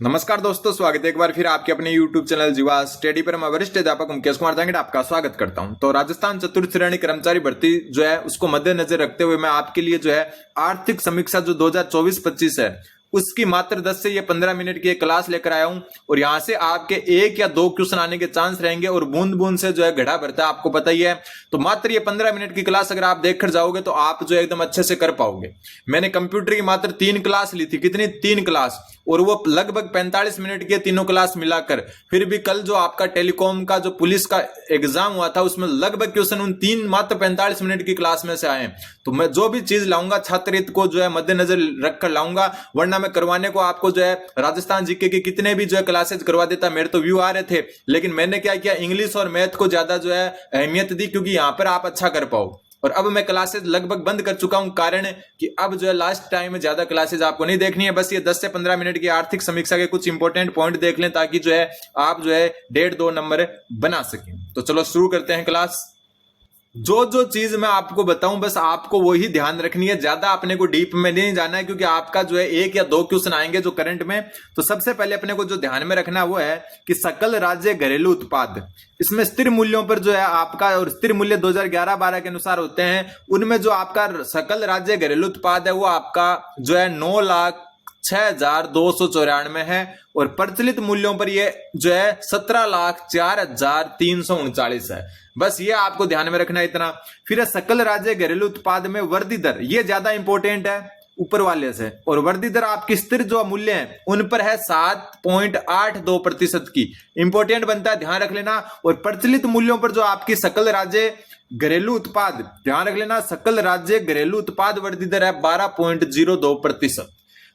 नमस्कार दोस्तों, स्वागत है एक बार फिर आपके अपने YouTube चैनल जीवा स्टडी पर। मैं वरिष्ठ अध्यापक मुकेश कुमार दांगड़ आपका स्वागत करता हूं। तो राजस्थान चतुर्थ श्रेणी कर्मचारी भर्ती जो है उसको मद्देनजर रखते हुए मैं आपके लिए जो है आर्थिक समीक्षा जो 2024-25 है उसकी मात्र 10 से ये 15 मिनट की एक क्लास लेकर आया हूं। और यहां से आपके एक या दो क्वेश्चन आने के चांस रहेंगे और बूंद बूंद से जो है घड़ा भरता है, आपको पता ही है। तो मात्र ये 15 मिनट की क्लास अगर आप देख कर जाओगे तो आप जो एकदम अच्छे से कर पाओगे। मैंने कंप्यूटर की मात्र 3 क्लास ली थी, कितनी 3 क्लास, और वो लगभग 45 मिनट की तीनों क्लास मिलाकर। फिर भी कल जो आपका टेलीकॉम का जो पुलिस का एग्जाम हुआ था उसमें लगभग क्वेश्चन उन 3 मात्र 45 मिनट की क्लास में से आए। तो मैं जो भी चीज लाऊंगा छात्र हित को जो है मद्देनजर रखकर लाऊंगा, वरना मैं करवाने को आपको जो है राजस्थान जीके की कितने भी जो है क्लासेज करवा देता। मेरे तो व्यू आ रहे थे, लेकिन मैंने क्या किया, इंग्लिश और मैथ को ज्यादा जो है अहमियत दी, क्योंकि यहां पर आप अच्छा कर पाओ। और अब मैं क्लासेस लगभग बंद कर चुका हूं, कारण कि अब जो है लास्ट टाइम में ज्यादा क्लासेस आपको नहीं देखनी है। बस ये 10 से 15 मिनट की आर्थिक समीक्षा के कुछ इंपॉर्टेंट पॉइंट देख लें, ताकि जो है आप जो है 1.5-2 नंबर बना सकें। तो चलो शुरू करते हैं क्लास। जो जो चीज मैं आपको बताऊं बस आपको वही ध्यान रखनी है, ज्यादा अपने को डीप में नहीं जाना है, क्योंकि आपका जो है 1 या 2 क्वेश्चन आएंगे जो करंट में। तो सबसे पहले अपने को जो ध्यान में रखना है वो है कि सकल राज्य घरेलू उत्पाद, इसमें स्थिर मूल्यों पर जो है आपका, और स्थिर मूल्य 2011-12 के अनुसार होते हैं, उनमें जो आपका सकल राज्य घरेलू उत्पाद है वो आपका जो है 9,06,294 है, और प्रचलित मूल्यों पर ये जो है 17,04,339 है। बस ये आपको ध्यान में रखना है इतना। फिर सकल राज्य घरेलू उत्पाद में वृद्धि दर, ये ज्यादा इंपॉर्टेंट है ऊपर वाले से, और वृद्धि दर आपकी स्थिर जो मूल्य है उन पर है 7.82% की। इंपॉर्टेंट बनता है, ध्यान रख लेना। और प्रचलित मूल्यों पर जो आपकी सकल राज्य घरेलू उत्पाद, ध्यान रख लेना, सकल राज्य घरेलू उत्पाद वृद्धि दर है 12.02%।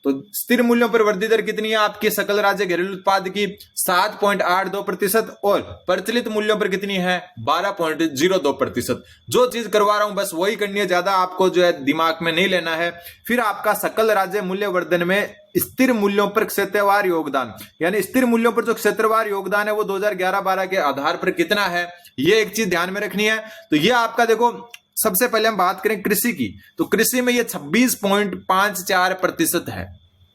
तो स्थिर मूल्यों पर वृद्धि दर कितनी है आपके सकल राज्य घरेलू उत्पाद की, 7.82%, और प्रचलित मूल्यों पर कितनी है, 12.02%। जो चीज करवा रहा हूं बस वही करनी है, ज्यादा आपको जो है दिमाग में नहीं लेना है। फिर आपका सकल राज्य मूल्य वर्धन में स्थिर मूल्यों पर क्षेत्रवार योगदान, यानी स्थिर मूल्यों पर जो क्षेत्रवार योगदान है वो 2011-12 के आधार पर कितना है, ये एक चीज ध्यान में रखनी है। तो ये आपका देखो, सबसे पहले हम बात करें कृषि की, तो कृषि में ये 26.54% है,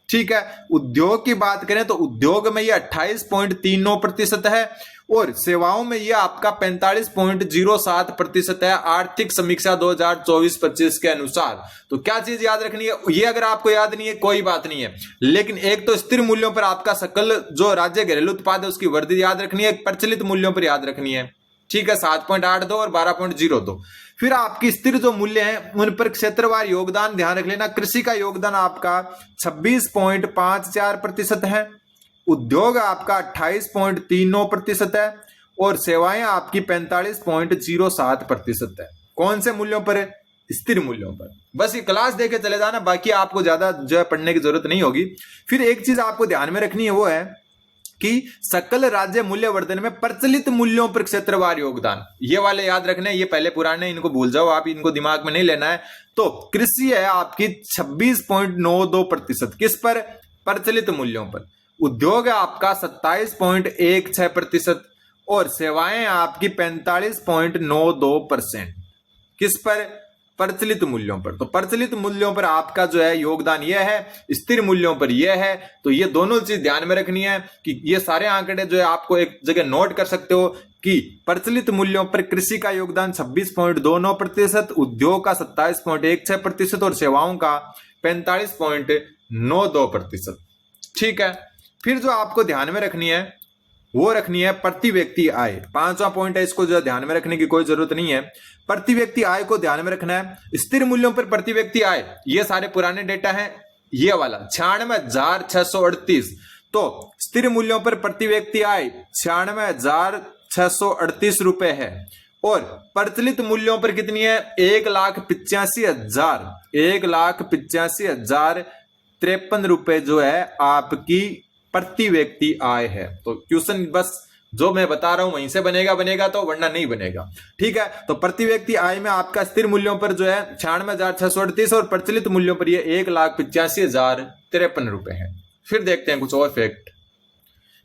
ठीक है। उद्योग की बात करें तो उद्योग में ये 28.39% है, और सेवाओं में ये आपका 45.07% है आर्थिक समीक्षा 2024-25 के अनुसार। तो क्या चीज याद रखनी है, ये अगर आपको याद नहीं है कोई बात नहीं है, लेकिन एक तो स्थिर मूल्यों पर आपका सकल जो राज्य घरेलू उत्पाद है उसकी वृद्धि याद रखनी है, प्रचलित मूल्यों पर याद रखनी है, ठीक है, 7.82 और 12.02। फिर आपकी स्थिर जो मूल्य हैं उन पर क्षेत्रवार योगदान ध्यान रख लेना। कृषि का योगदान आपका 26.54% है, उद्योग आपका 28.39% है, और सेवाएं आपकी 45.07% है। कौन से मूल्यों पर है, स्थिर मूल्यों पर। बस ये क्लास देके चले जाना, बाकी आपको ज्यादा जो है पढ़ने की जरूरत नहीं होगी। फिर एक चीज आपको ध्यान में रखनी है वो है कि सकल राज्य मूल्य वर्धन में प्रचलित मूल्यों पर क्षेत्रवार योगदान, ये वाले याद रखने, ये पहले पुराने, इनको भूल जाओ आप, इनको दिमाग में नहीं लेना है। तो कृषि है आपकी 26.92%, किस पर, प्रचलित मूल्यों पर। उद्योग है आपका 27.16%, और सेवाएं आपकी 45.92%, किस पर, प्रचलित मूल्यों पर। तो प्रचलित मूल्यों पर आपका जो है योगदान यह है, स्थिर मूल्यों पर यह है। तो ये दोनों चीज ध्यान में रखनी है कि ये सारे आंकड़े जो है आपको एक जगह नोट कर सकते हो कि प्रचलित मूल्यों पर कृषि का योगदान 26.29%, उद्योग का 27.16% और सेवाओं का 45.92%, ठीक है। फिर जो आपको ध्यान में रखनी है वो रखनी है प्रति व्यक्ति आय। 5वां पॉइंट है, इसको जो ध्यान में रखने की कोई जरूरत नहीं है। प्रति व्यक्ति आय को ध्यान में रखना है। स्थिर मूल्यों पर प्रति व्यक्ति आय, ये सारे पुराने डेटा हैं, ये वाला 96,638। तो स्थिर मूल्यों पर प्रति व्यक्ति आय 96,638 रुपए है, और प्रचलित मूल्यों पर कितनी है, 1,85,053 रुपए जो है आपकी प्रति व्यक्ति आय है। तो क्वेश्चन बस जो मैं बता रहा हूं वहीं से बनेगा तो, वरना नहीं बनेगा, ठीक है। तो प्रति व्यक्ति आय में आपका स्थिर मूल्यों पर जो है 96,638 और प्रचलित मूल्यों पर ये 1,85,053 रुपए है। फिर देखते हैं कुछ और फैक्ट।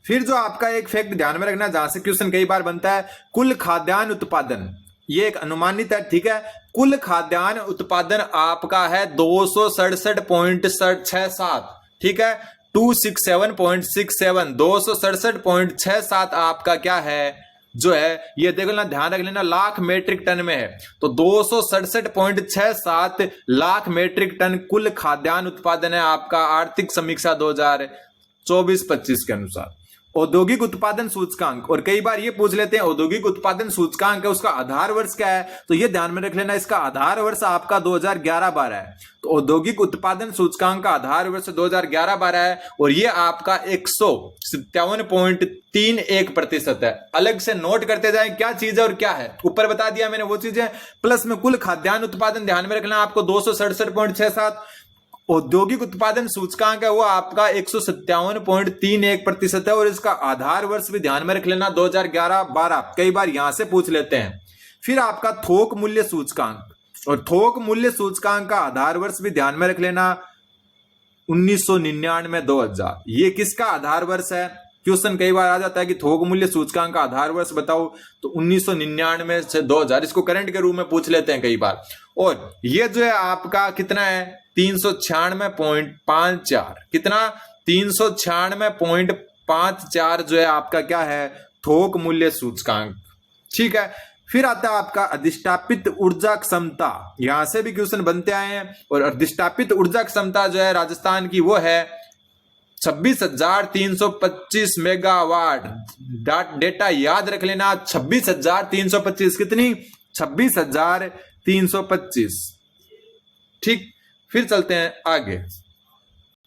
फिर जो आपका एक फैक्ट ध्यान में रखना, जहां से क्वेश्चन कई बार बनता है, कुल खाद्यान्न उत्पादन, ये एक अनुमानित है, ठीक है। कुल खाद्यान्न उत्पादन आपका है 267.67, ठीक है। 267.67 267.67 आपका क्या है जो है, ये देखो ना, ध्यान रख लेना, लाख मेट्रिक टन में है। तो 267.67 लाख मेट्रिक टन कुल खाद्यान्न उत्पादन है आपका आर्थिक समीक्षा 2024-25 के अनुसार। औद्योगिक उत्पादन सूचकांक, और कई बार ये पूछ लेते हैं औद्योगिक उत्पादन सूचकांक है, उसका आधार वर्ष क्या है, तो ये ध्यान में रख लेना, इसका आधार वर्ष आपका 2011-12 है। तो औद्योगिक उत्पादन सूचकांक का आधार वर्ष 2011-12 है और ये आपका 157.31% है। अलग से नोट करते जाए क्या चीज है और क्या है, ऊपर बता दिया मैंने वो चीजें, प्लस में कुल खाद्यान्न उत्पादन ध्यान में रखना आपको 267.67, औद्योगिक उत्पादन सूचकांक है वो आपका 157.31% है और इसका आधार वर्ष भी ध्यान में रख लेना 2011-12, कई बार यहां से पूछ लेते हैं। फिर आपका थोक मूल्य सूचकांक, और थोक मूल्य सूचकांक का आधार वर्ष भी ध्यान में रख लेना 1999-2000। ये किसका आधार वर्ष है, क्वेश्चन कई बार आ जाता है कि थोक मूल्य सूचकांक का आधार वर्ष बताओ, तो 1999 से 2000, इसको करंट के रूप में पूछ लेते हैं कई बार। और ये जो है आपका कितना है 396.54, कितना 396.54 जो है आपका क्या है थोक मूल्य सूचकांक। ठीक है, फिर आता है आपका अधिष्ठापित ऊर्जा क्षमता, यहां से भी क्वेश्चन बनते आए हैं। और अधिष्ठापित ऊर्जा क्षमता जो है राजस्थान की वो है 26,325 मेगावाट। डेटा याद रख लेना, 26,325, कितनी 26,325। ठीक, फिर चलते हैं आगे।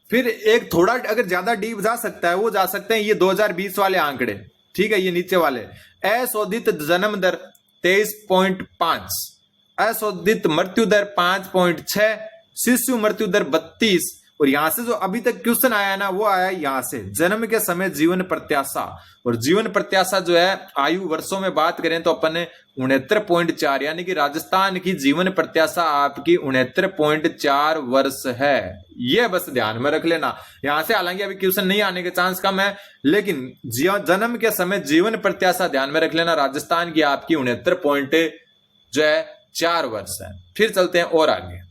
फिर एक थोड़ा अगर ज्यादा डीप जा सकता है वो जा सकते हैं ये 2020 वाले आंकड़े। ठीक है, ये नीचे वाले, अशोधित जन्म दर 23.5, अशोधित मृत्यु दर 5.6, शिशु मृत्यु दर 32। और यहां से जो अभी तक क्वेश्चन आया है ना वो आया यहां से, जन्म के समय जीवन प्रत्याशा, और जीवन प्रत्याशा जो है आयु वर्षों में बात करें तो अपन 69.4, यानी कि राजस्थान की जीवन प्रत्याशा आपकी 69.4 वर्ष है। ये बस ध्यान में रख लेना। यहां से हालांकि अभी क्वेश्चन नहीं आने के चांस कम है, लेकिन जन्म के समय जीवन प्रत्याशा ध्यान में रख लेना, राजस्थान की आपकी 69.4 वर्ष है। फिर चलते हैं और आगे।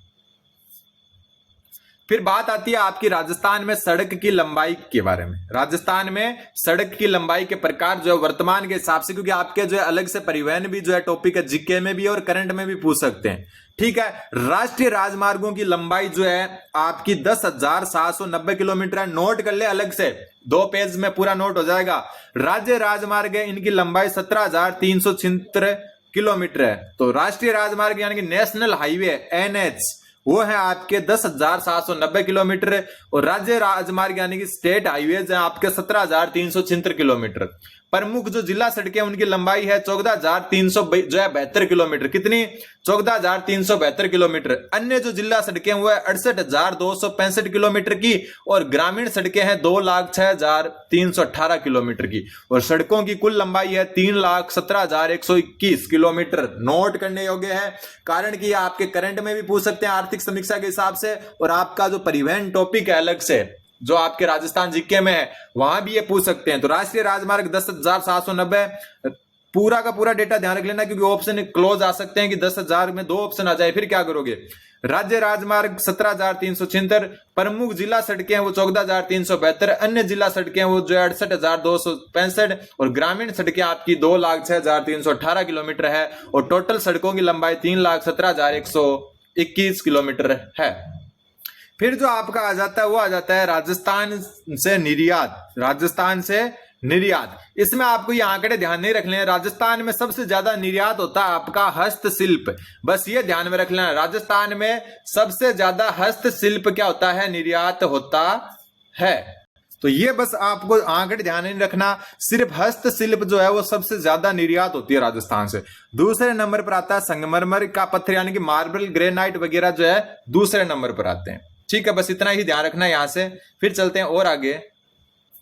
फिर बात आती है आपकी राजस्थान में सड़क की लंबाई के बारे में। राजस्थान में सड़क की लंबाई के प्रकार जो है वर्तमान के हिसाब से, क्योंकि आपके जो है अलग से परिवहन भी जो है टॉपिक है, जीके में भी और करंट में भी पूछ सकते हैं। ठीक है, राष्ट्रीय राजमार्गों की लंबाई जो है आपकी 10,790 किलोमीटर है। नोट कर ले अलग से, 2 पेज में पूरा नोट हो जाएगा। राज्य राजमार्ग है, इनकी लंबाई 17,376 किलोमीटर है। तो राष्ट्रीय राजमार्ग यानी कि नेशनल हाईवे NH वो है आपके 10,790 किलोमीटर, और राज्य राजमार्ग यानी कि स्टेट हाईवेज है आपके 17,376 किलोमीटर। प्रमुख जो जिला सड़कें उनकी लंबाई है 14,372 किलोमीटर, कितनी 14,372 किलोमीटर। अन्य जो जिला सड़कें वो है 68,265 किलोमीटर की, और ग्रामीण सड़कें हैं 2,06,318 किलोमीटर की, और सड़कों की कुल लंबाई है 3,17,121 किलोमीटर। नोट करने योग्य है, कारण कि आपके करंट में भी पूछ सकते हैं आर्थिक समीक्षा के हिसाब से, और आपका जो परिवहन टॉपिक है अलग से जो आपके राजस्थान जीके में है वहां भी ये पूछ सकते हैं। तो राष्ट्रीय राजमार्ग 10,790, पूरा का पूरा डेटा ध्यान रख लेना, क्योंकि ऑप्शन क्लोज आ सकते हैं कि 10,000 में 2 ऑप्शन आ जाए, फिर क्या करोगे। राज्य राजमार्ग 17,376, प्रमुख जिला सड़कें वो 14,372, अन्य जिला सड़कें वो जो 68,265, और ग्रामीण सड़कें आपकी 2,06,318 किलोमीटर है, और टोटल सड़कों की लंबाई 3,17,121 किलोमीटर है। फिर जो आपका आ जाता है वो आ जाता है राजस्थान से निर्यात। राजस्थान से निर्यात, इसमें आपको ये आंकड़े ध्यान नहीं रख लेना। राजस्थान में सबसे ज्यादा निर्यात होता है आपका हस्तशिल्प, बस ये ध्यान में रख लेना। राजस्थान में सबसे ज्यादा हस्तशिल्प क्या होता है, निर्यात होता है। तो ये बस आपको आंकड़े ध्यान नहीं रखना, सिर्फ हस्तशिल्प जो है वो सबसे ज्यादा निर्यात होती है राजस्थान से। दूसरे नंबर पर आता है संगमरमर का पत्थर, यानी कि मार्बल, ग्रेनाइट वगैरह जो है दूसरे नंबर पर आते हैं। ठीक है, बस इतना ही ध्यान रखना यहां से। फिर चलते हैं और आगे।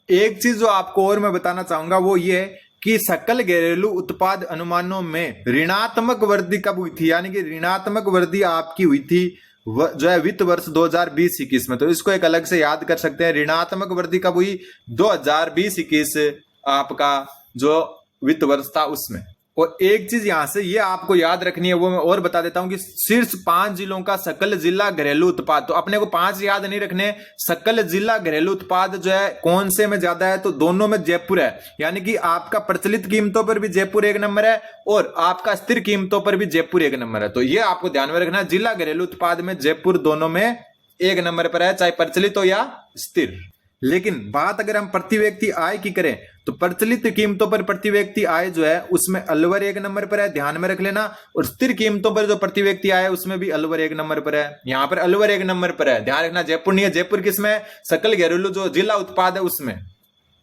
एक चीज जो आपको और मैं बताना चाहूंगा वो ये कि सकल घरेलू उत्पाद अनुमानों में ऋणात्मक वृद्धि कब हुई थी, यानी कि ऋणात्मक वृद्धि आपकी हुई थी जो है वित्त वर्ष 2020-21 में। तो इसको एक अलग से याद कर सकते हैं, ऋणात्मक वृद्धि कब हुई, 2020-21 आपका जो वित्त वर्ष था उसमें। और एक चीज यहां से ये आपको याद रखनी है, वो मैं और बता देता हूं कि शीर्ष 5 जिलों का सकल जिला घरेलू उत्पाद, तो अपने को 5 याद नहीं रखने। सकल जिला घरेलू उत्पाद जो है कौन से में ज्यादा है, तो दोनों में जयपुर है। यानी कि आपका प्रचलित कीमतों पर भी जयपुर 1 नंबर है और आपका स्थिर कीमतों पर भी जयपुर 1 नंबर है। तो ये आपको ध्यान में रखना, जिला घरेलू उत्पाद में जयपुर दोनों में 1 नंबर पर है, चाहे प्रचलित हो या स्थिर। लेकिन बात अगर हम प्रति व्यक्ति आय की करें तो प्रचलित कीमतों पर प्रति व्यक्ति आय जो है उसमें अलवर 1 नंबर पर है, ध्यान में रख लेना। और स्थिर कीमतों पर जो प्रति व्यक्ति आय है उसमें भी अलवर 1 नंबर पर है। यहां पर अलवर 1 नंबर पर है, ध्यान रखना, जयपुर नहीं है। जयपुर किसमें है, सकल घरेलू जो जिला उत्पाद है उसमें।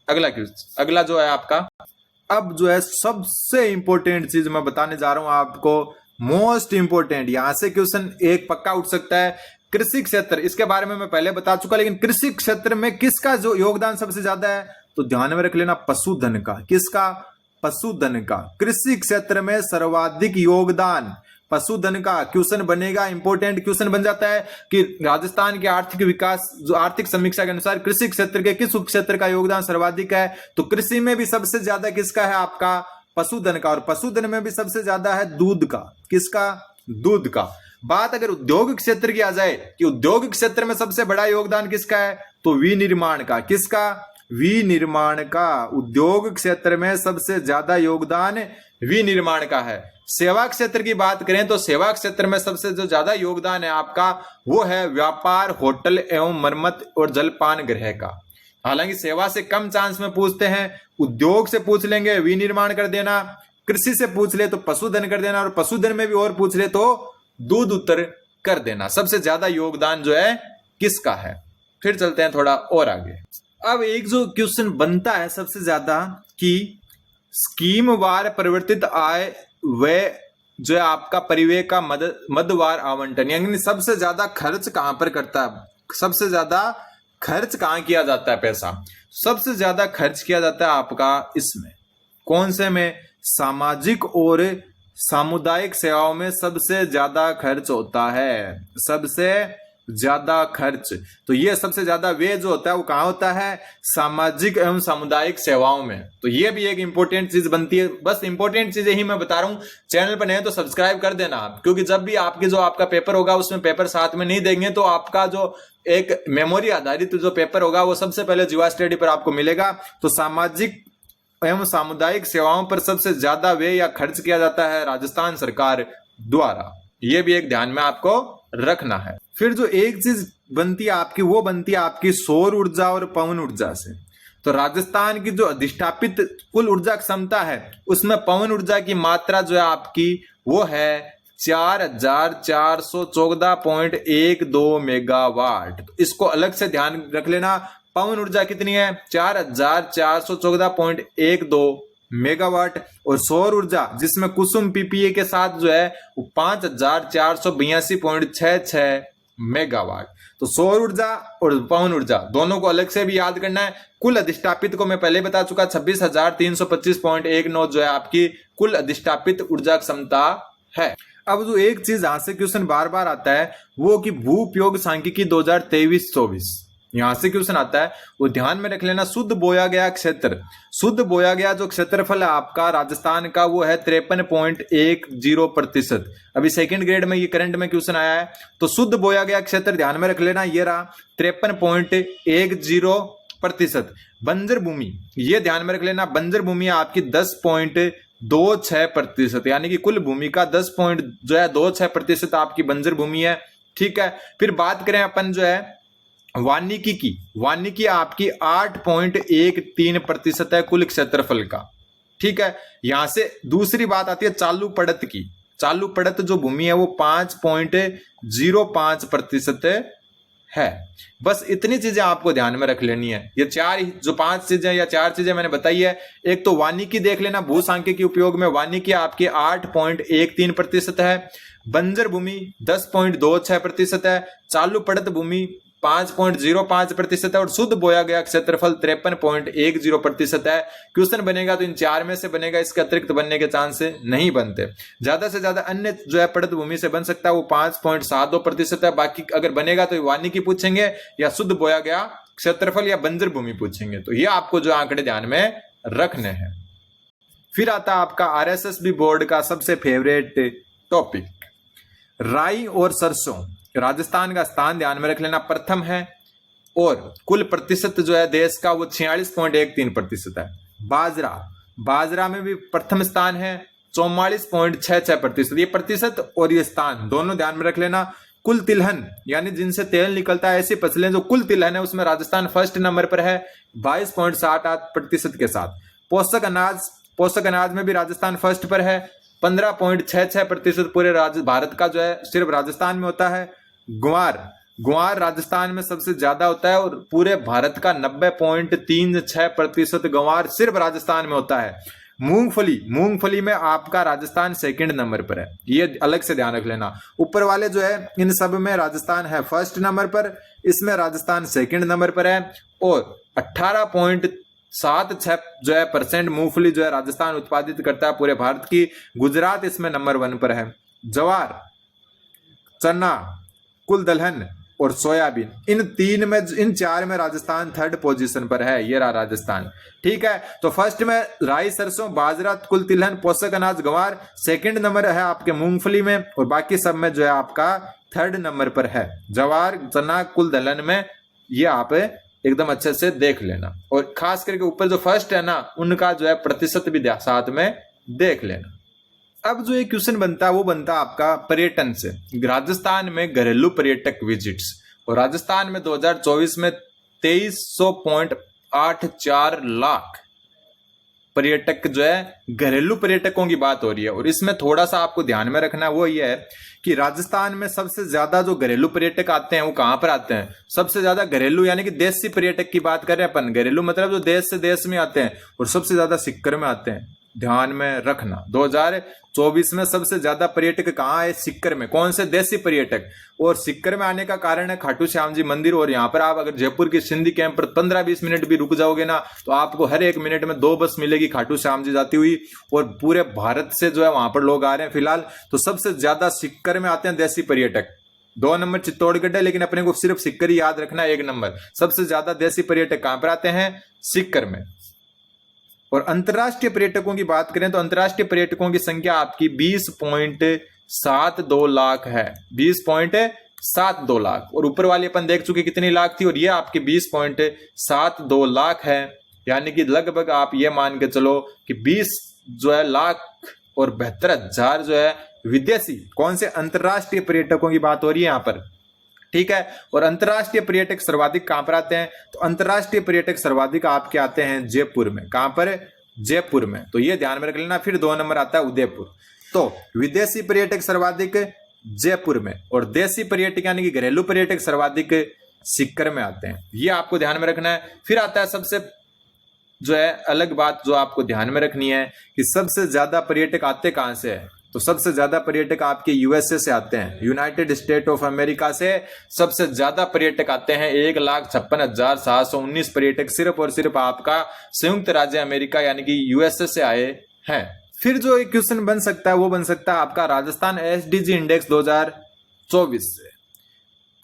अगला जो है आपका, अब जो है सबसे इंपॉर्टेंट चीज मैं बताने जा रहा हूं आपको, मोस्ट इंपॉर्टेंट, यहां से क्वेश्चन एक पक्का उठ सकता है। कृषि क्षेत्र, इसके बारे में मैं पहले बता चुका, लेकिन कृषि क्षेत्र में किसका जो योगदान सबसे ज्यादा है, तो ध्यान में रख लेना पशुधन का। किसका, पशुधन का। कृषि क्षेत्र में सर्वाधिक योगदान पशुधन का। क्वेश्चन बनेगा, इंपॉर्टेंट क्वेश्चन बन जाता है कि राजस्थान के आर्थिक विकास, जो आर्थिक समीक्षा के अनुसार कृषि क्षेत्र के किस उपक्षेत्र का योगदान सर्वाधिक है, तो कृषि में भी सबसे ज्यादा किसका है, आपका पशुधन का। और पशुधन में भी सबसे ज्यादा है दूध का। किसका, दूध का। बात अगर उद्योग क्षेत्र की आ जाए कि उद्योग क्षेत्र में सबसे बड़ा योगदान किसका है, तो विनिर्माण का। किसका, विनिर्माण का। उद्योग क्षेत्र में सबसे ज्यादा योगदान विनिर्माण का है। सेवा क्षेत्र की बात करें तो सेवा क्षेत्र में सबसे जो ज्यादा योगदान है आपका वो है व्यापार, होटल एवं मरम्मत और जलपान गृह का। हालांकि सेवा से कम चांस में पूछते हैं, उद्योग से पूछ लेंगे विनिर्माण कर देना, कृषि से पूछ ले तो पशुधन कर देना, और पशुधन में भी और पूछ ले तो दूध उत्तर कर देना। सबसे ज्यादा योगदान जो है किसका है। फिर चलते हैं थोड़ा और आगे। अब एक जो क्वेश्चन बनता है सबसे ज्यादा कि स्कीम वार परिवर्तित आय व जो है आपका परिव्यय का मदवार आवंटन, यानी सबसे ज्यादा खर्च कहां पर करता है, सबसे ज्यादा खर्च कहां किया जाता है पैसा, सबसे ज्यादा खर्च किया जाता है आपका इसमें। कौन से में, सामाजिक और सामुदायिक सेवाओं में सबसे ज्यादा खर्च होता है। सबसे ज्यादा खर्च, तो ये सबसे ज्यादा वे जो होता है वो कहां होता है, सामाजिक एवं सामुदायिक सेवाओं में। तो ये भी एक इंपॉर्टेंट चीज बनती है। बस इंपॉर्टेंट चीजें ही मैं बता रहा हूं। चैनल पर नहीं तो सब्सक्राइब कर देना आप, क्योंकि जब भी आपकी जो आपका पेपर होगा उसमें पेपर साथ में नहीं देंगे तो आपका जो एक मेमोरी आधारित जो पेपर होगा वो सबसे पहले जीवा स्टडी पर आपको मिलेगा। तो सामाजिक एवं सामुदायिक सेवाओं पर सबसे ज्यादा व्यय या खर्च किया जाता है राजस्थान सरकार द्वारा। यह भी एक ध्यान में आपको रखना है। फिर जो एक चीज बनती है आपकी, वो बनती है आपकी सौर ऊर्जा और पवन ऊर्जा से। तो राजस्थान की जो अधिष्ठापित कुल ऊर्जा क्षमता है उसमें पवन ऊर्जा की मात्रा जो है आपकी वो है 4414.12 मेगावाट। तो इसको अलग से ध्यान रख लेना। पवन ऊर्जा कितनी है, 4414.12 मेगावाट। और सौर ऊर्जा जिसमें कुसुम पीपीए के साथ जो है वो 5482.66 मेगावाट। तो सौर ऊर्जा और पवन ऊर्जा दोनों को अलग से भी याद करना है। कुल अधिष्ठापित को मैं पहले बता चुका, 26,325.19 जो है आपकी कुल अधिष्ठापित ऊर्जा क्षमता है। अब जो एक चीज यहां से क्वेश्चन बार बार आता है वो कि भू उपयोग सांख्यिकी 2023-24, यहां से क्वेश्चन आता है, वो ध्यान में रख लेना। शुद्ध बोया गया क्षेत्र, शुद्ध बोया गया जो क्षेत्रफल है आपका राजस्थान का वो है 53.10%। अभी सेकंड ग्रेड में ये करंट में क्वेश्चन आया है। तो शुद्ध बोया गया क्षेत्र ध्यान में रख लेना, ये रहा 53.10%। बंजर भूमि ये ध्यान में रख लेना, बंजर भूमि आपकी 10.26%, यानी कि कुल भूमि का 10.26% आपकी बंजर भूमि है। ठीक है। फिर बात करें अपन जो है वानिकी की, वानिकी आपकी 8.13% है कुल क्षेत्रफल का। ठीक है। यहां से दूसरी बात आती है चालू पड़त की। चालू पड़त जो भूमि है वो 5.05% है। बस इतनी चीजें आपको ध्यान में रख लेनी है। ये पांच चीजें मैंने बताई है। एक तो वानिकी देख लेना, भू सांख्यिकी उपयोग में वानिकी आपकी 8.13% है, बंजर भूमि 10.26% है, चालू पड़त भूमि 5.05% है और शुद्ध बोया गया क्षेत्रफल 53.10% है। क्वेश्चन बनेगा तो इन चार में से बनेगा, इसके अतिरिक्त बनने के चांस नहीं बनते। ज्यादा से ज्यादा अन्य जो है पड़त भूमि से बन सकता है वो 5.72% है। बाकी अगर बनेगा तो वानिकी पूछेंगे या शुद्ध बोया गया क्षेत्रफल या बंजर भूमि पूछेंगे। तो ये आपको जो आंकड़े ध्यान में रखने हैं। फिर आता है आपका आरएसएस बोर्ड का सबसे फेवरेट टॉपिक, राई और सरसों। राजस्थान का स्थान ध्यान में रख लेना, प्रथम है और कुल प्रतिशत जो है देश का वो 46.13% है। बाजरा में भी प्रथम स्थान है, 44.66%। ये प्रतिशत और ये स्थान दोनों ध्यान में रख लेना। कुल तिलहन यानी जिनसे तेल निकलता है, ऐसी फसलें जो कुल तिलहन है उसमें राजस्थान फर्स्ट नंबर पर है 22.68% के साथ। पोषक अनाज में भी राजस्थान फर्स्ट पर है, 15.66% पूरे भारत का जो है सिर्फ राजस्थान में होता है। गुआर राजस्थान में सबसे ज्यादा होता है और पूरे भारत का 90.36% गुआर सिर्फ राजस्थान में होता है। मूंगफली में आपका राजस्थान सेकंड नंबर पर है, ये अलग से ध्यान रख लेना। ऊपर वाले जो है इन सब में राजस्थान है फर्स्ट नंबर पर, इसमें राजस्थान सेकंड नंबर पर है और 18.76 जो है % मूंगफली जो है राजस्थान उत्पादित करता है पूरे भारत की। गुजरात इसमें नंबर 1 पर है। जवार, चना, कुल दलहन और सोयाबीन, इन चार में राजस्थान थर्ड पोजीशन पर है। ये रहा राजस्थान, ठीक है। तो फर्स्ट में राई, सरसों, बाजरा, कुल तिलहन, पोषक अनाज, गंवार। सेकंड नंबर है आपके मूंगफली में और बाकी सब में जो है आपका थर्ड नंबर पर है जवार, चना, कुल दलहन में। ये आप एकदम अच्छे से देख लेना और खास करके ऊपर जो फर्स्ट है ना उनका जो है प्रतिशत भी साथ में देख लेना। अब जो एक क्वेश्चन बनता है वो बनता है आपका पर्यटन से। राजस्थान में घरेलू पर्यटक विजिट्स, और राजस्थान में 2024 में 2384 लाख पर्यटक जो है घरेलू पर्यटकों की बात हो रही है। और इसमें थोड़ा सा आपको ध्यान में रखना वो ये है कि राजस्थान में सबसे ज्यादा जो घरेलू पर्यटक आते हैं वो कहां पर आते हैं? सबसे ज्यादा घरेलू यानी कि देशी पर्यटक की बात कर रहे हैं अपन। घरेलू मतलब जो देश से देश में आते हैं और सबसे ज्यादा सिक्कर में आते हैं। ध्यान में रखना 2024 में सबसे ज्यादा पर्यटक कहाँ है? सिक्कर में। कौन से? देशी पर्यटक। और सिक्कर में आने का कारण है खाटू श्याम जी मंदिर। और यहाँ पर आप अगर जयपुर की सिंधी कैंप पर 15-20 मिनट भी रुक जाओगे ना तो आपको हर 1 मिनट में 2 बस मिलेगी खाटू श्याम जी जाती हुई। और पूरे भारत से जो है वहां पर लोग आ रहे हैं फिलहाल। तो सबसे ज्यादा सिक्कर में आते हैं देशी पर्यटक। 2 नंबर चित्तौड़गढ़ है, लेकिन अपने को सिर्फ सिक्कर ही याद रखना। 1 नंबर सबसे ज्यादा देशी पर्यटक कहां पर आते हैं? सिक्कर में। और अंतर्राष्ट्रीय पर्यटकों की बात करें तो अंतर्राष्ट्रीय पर्यटकों की संख्या आपकी 20.72 लाख है। 20.72 लाख। और ऊपर वाली अपन देख चुके कितनी लाख थी, और ये आपकी 20.72 लाख है। यानी कि लगभग आप ये मान के चलो कि 20 जो है लाख और 72,000 जो है विदेशी, कौन से? अंतर्राष्ट्रीय पर्यटकों की बात हो रही है यहाँ पर, ठीक है। और अंतर्राष्ट्रीय पर्यटक सर्वाधिक कहां पर आते हैं? तो अंतर्राष्ट्रीय पर्यटक सर्वाधिक आपके आते हैं जयपुर में। कहां पर? जयपुर में। तो ये ध्यान में रख लेना। फिर 2 नंबर आता है उदयपुर। तो विदेशी पर्यटक सर्वाधिक जयपुर में और देशी पर्यटक यानी कि घरेलू पर्यटक सर्वाधिक सिक्कर में आते हैं। ये आपको ध्यान में रखना है। फिर आता है सबसे जो है अलग बात जो आपको ध्यान में रखनी है कि सबसे ज्यादा पर्यटक आते कहां से है? तो सबसे ज्यादा पर्यटक आपके यूएसए से आते हैं। यूनाइटेड स्टेट ऑफ अमेरिका से सबसे ज्यादा पर्यटक आते हैं। 1,56,719 पर्यटक सिर्फ और सिर्फ आपका संयुक्त राज्य अमेरिका यानी कि यूएसए से आए हैं। फिर जो एक क्वेश्चन बन सकता है वो बन सकता है आपका राजस्थान एसडीजी इंडेक्स 2024 से।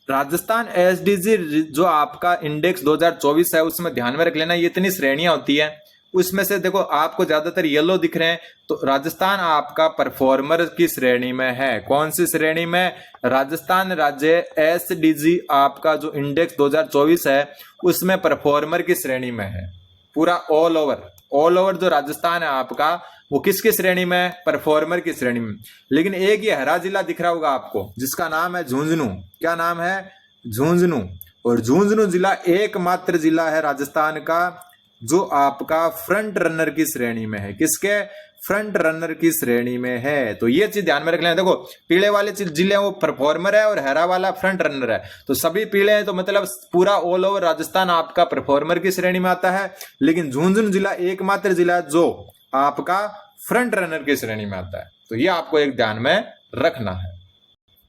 राजस्थान एसडीजी जो आपका इंडेक्स 2024 है उसमें ध्यान में रख लेना ये इतनी श्रेणियां होती है। उसमें से देखो आपको ज्यादातर येलो दिख रहे हैं तो राजस्थान आपका परफॉर्मर की श्रेणी में है। कौन सी श्रेणी में? राजस्थान राज्य एसडीजी आपका जो इंडेक्स 2024 है उसमें परफॉर्मर की श्रेणी में है। पूरा ऑल ओवर जो राजस्थान है आपका वो किसकी श्रेणी में? परफॉर्मर की श्रेणी में। लेकिन एक ये हरा जिला दिख रहा होगा आपको जिसका नाम है झुंझुनू। क्या नाम है? झुंझुनू। और झुंझुनू जिला एकमात्र जिला है राजस्थान का जो आपका फ्रंट रनर की श्रेणी में है। किसके? फ्रंट रनर की श्रेणी में है। तो ये चीज ध्यान में रख लेना। देखो पीले वाले जिले वो परफॉर्मर है और हरा वाला फ्रंट रनर है। तो सभी पीले हैं तो मतलब पूरा ऑल ओवर राजस्थान आपका परफॉर्मर की श्रेणी में आता है। लेकिन झुंझुनू जिला एकमात्र जिला जो आपका फ्रंट रनर की श्रेणी में आता है। तो ये आपको एक ध्यान में रखना है।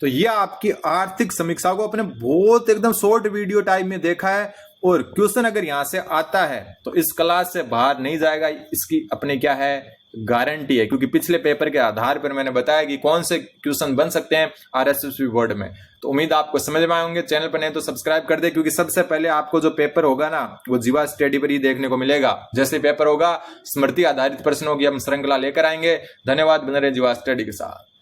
तो ये आपकी आर्थिक समीक्षा को अपने बहुत एकदम शॉर्ट वीडियो टाइप में देखा है। और क्वेश्चन अगर यहां से आता है तो इस क्लास से बाहर नहीं जाएगा। इसकी अपने क्या है गारंटी है, क्योंकि पिछले पेपर के आधार पर मैंने बताया कि कौन से क्वेश्चन बन सकते हैं RSSB बोर्ड में। तो उम्मीद आपको समझ में आए होंगे। चैनल पर नहीं तो सब्सक्राइब कर दे, क्योंकि सबसे पहले आपको जो पेपर होगा ना वो जीवा स्टडी पर ही देखने को मिलेगा। जैसे पेपर होगा स्मृति आधारित प्रश्नों की हम श्रृंखला लेकर आएंगे। धन्यवाद, बने रहे जीवा स्टडी के साथ।